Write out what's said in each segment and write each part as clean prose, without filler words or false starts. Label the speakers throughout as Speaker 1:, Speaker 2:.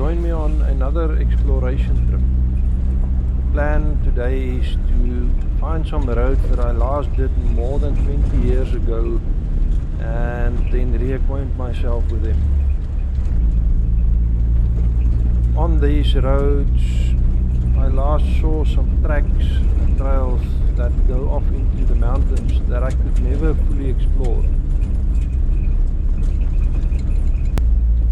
Speaker 1: join me on another exploration trip. The plan today is to find some roads that I last did more than 20 years ago and then reacquaint myself with them. On these roads I last saw some tracks and trails that go off into the mountains that I could never fully explore.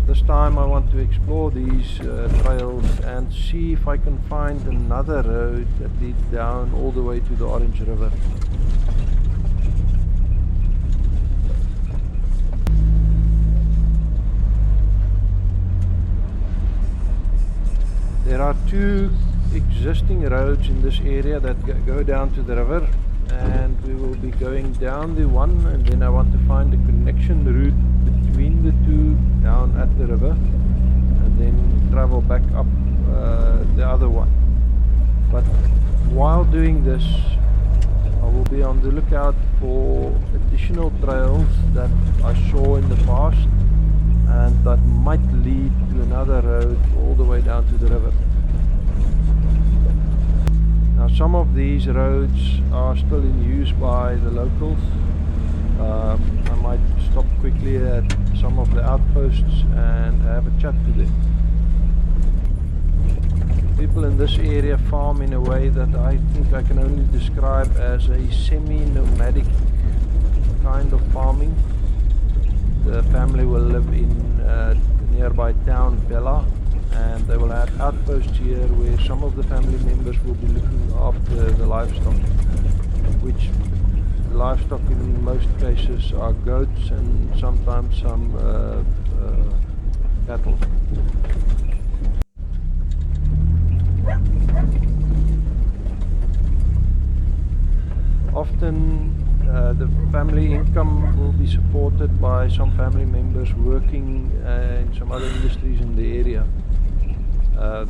Speaker 1: This time I want to explore these trails and see if I can find another road that leads down all the way to the Orange River. There are two existing roads in this area that go down to the river, and we will be going down the one, and then I want to find a connection route between the two down at the river and then travel back up the other one. But while doing this I will be on the lookout for additional trails that I saw in the past and that might lead to another road all the way down to the river. Now some of these roads are still in use by the locals. I might stop quickly at some of the outposts and have a chat to them. People in this area farm in a way that I think I can only describe as a semi-nomadic kind of farming. The family will live in nearby town Bella, and they will have outposts here where some of the family members will be looking after the livestock, which livestock in most cases are goats and sometimes some cattle. Often the family income will be supported by some family members working in some other industries in the area.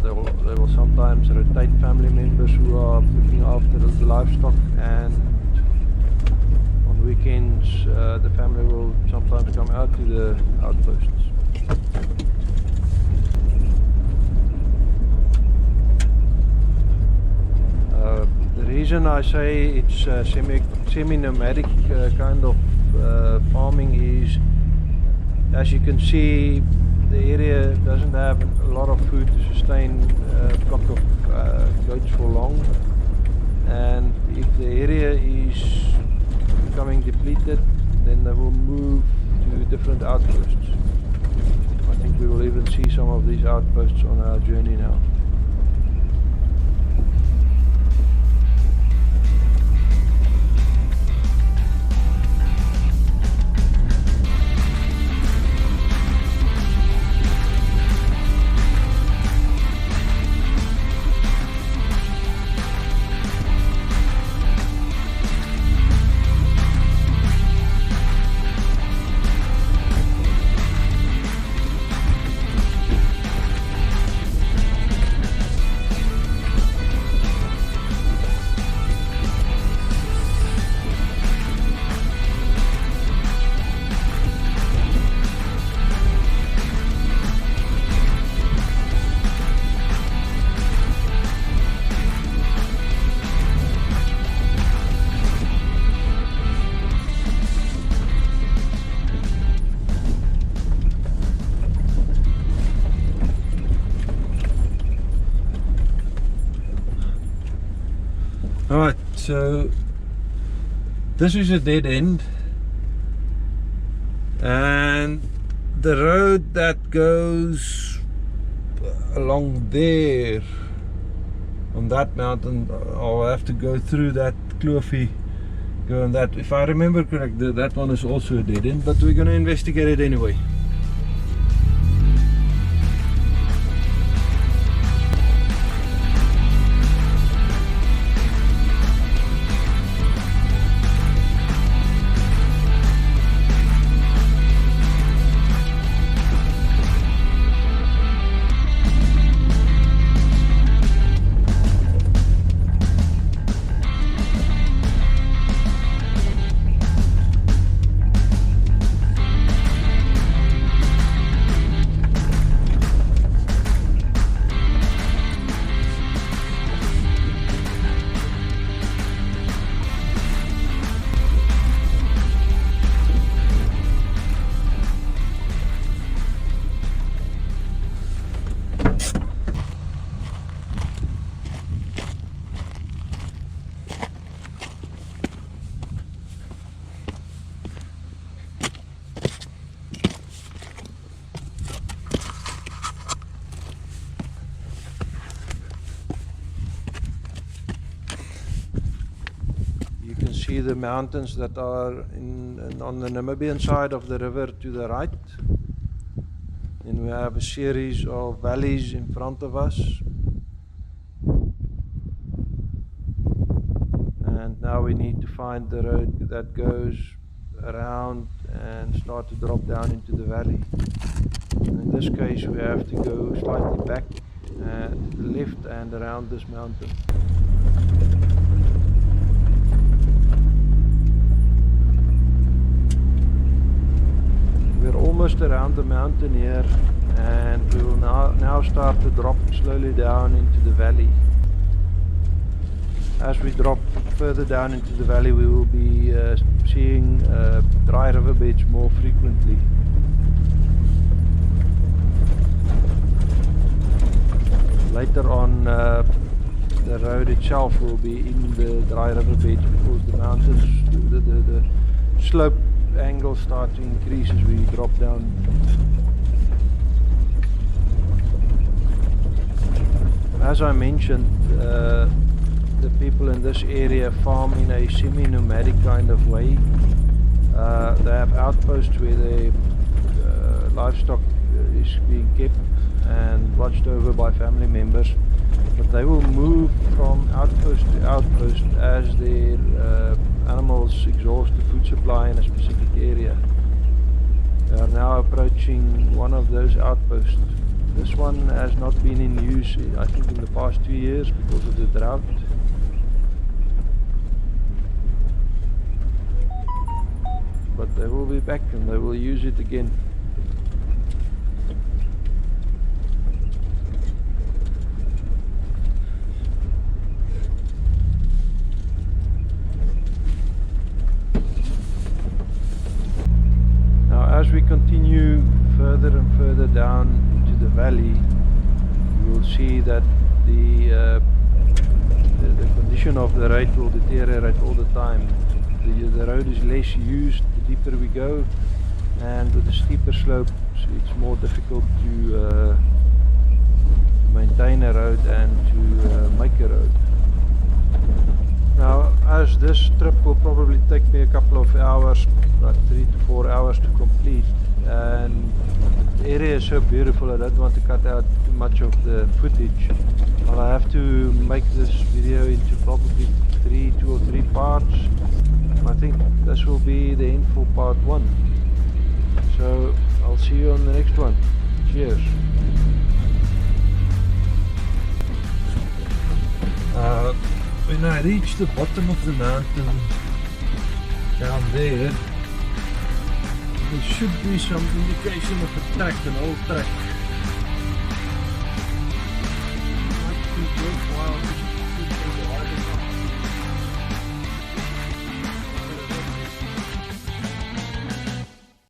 Speaker 1: They will sometimes rotate family members who are looking after the livestock, and on weekends the family will sometimes come out to the outposts. The reason I say it's semi-nomadic kind of farming is, as you can see, the area doesn't have a lot of food to sustain a flock of goats for long, and if the area is becoming depleted, then they will move to different outposts. I think we will even see some of these outposts on our journey now. Alright, so this is a dead end, and the road that goes along there on that mountain, I'll have to go through that kloofie, go on that. If I remember correctly, that one is also a dead end, but we're going to investigate it anyway. see the mountains that are on the Namibian side of the river to the right. And we have a series of valleys in front of us. And now we need to find the road that goes around and start to drop down into the valley. And in this case we have to go slightly back to the left and around this mountain. We're almost around the mountain here, and we will now start to drop slowly down into the valley. As we drop further down into the valley, we will be seeing dry riverbeds more frequently. Later on, the road itself will be in the dry riverbeds because the mountains, the slope angles start to increase as we drop down. As I mentioned, the people in this area farm in a semi-nomadic kind of way. They have outposts where their livestock is being kept and watched over by family members, but they will move from outpost to outpost as their animals exhaust the food supply in a specific area. We are now approaching one of those outposts. This one has not been in use, I think, in the past 2 years because of the drought. But they will be back and they will use it again. As we continue further and further down into the valley, you will see that the condition of the road will deteriorate all the time. The road is less used the deeper we go, and with the steeper slopes it's more difficult to maintain a road and to make a road. Now, as this trip will probably take me a couple of hours, about 3 to 4 hours to complete, and the area is so beautiful I don't want to cut out too much of the footage. I'll have to make this video into probably 2 or 3 parts. I think this will be the end for part 1. So I'll see you on the next one. Cheers. When I reach the bottom of the mountain down there should be some indication of a track, an old track.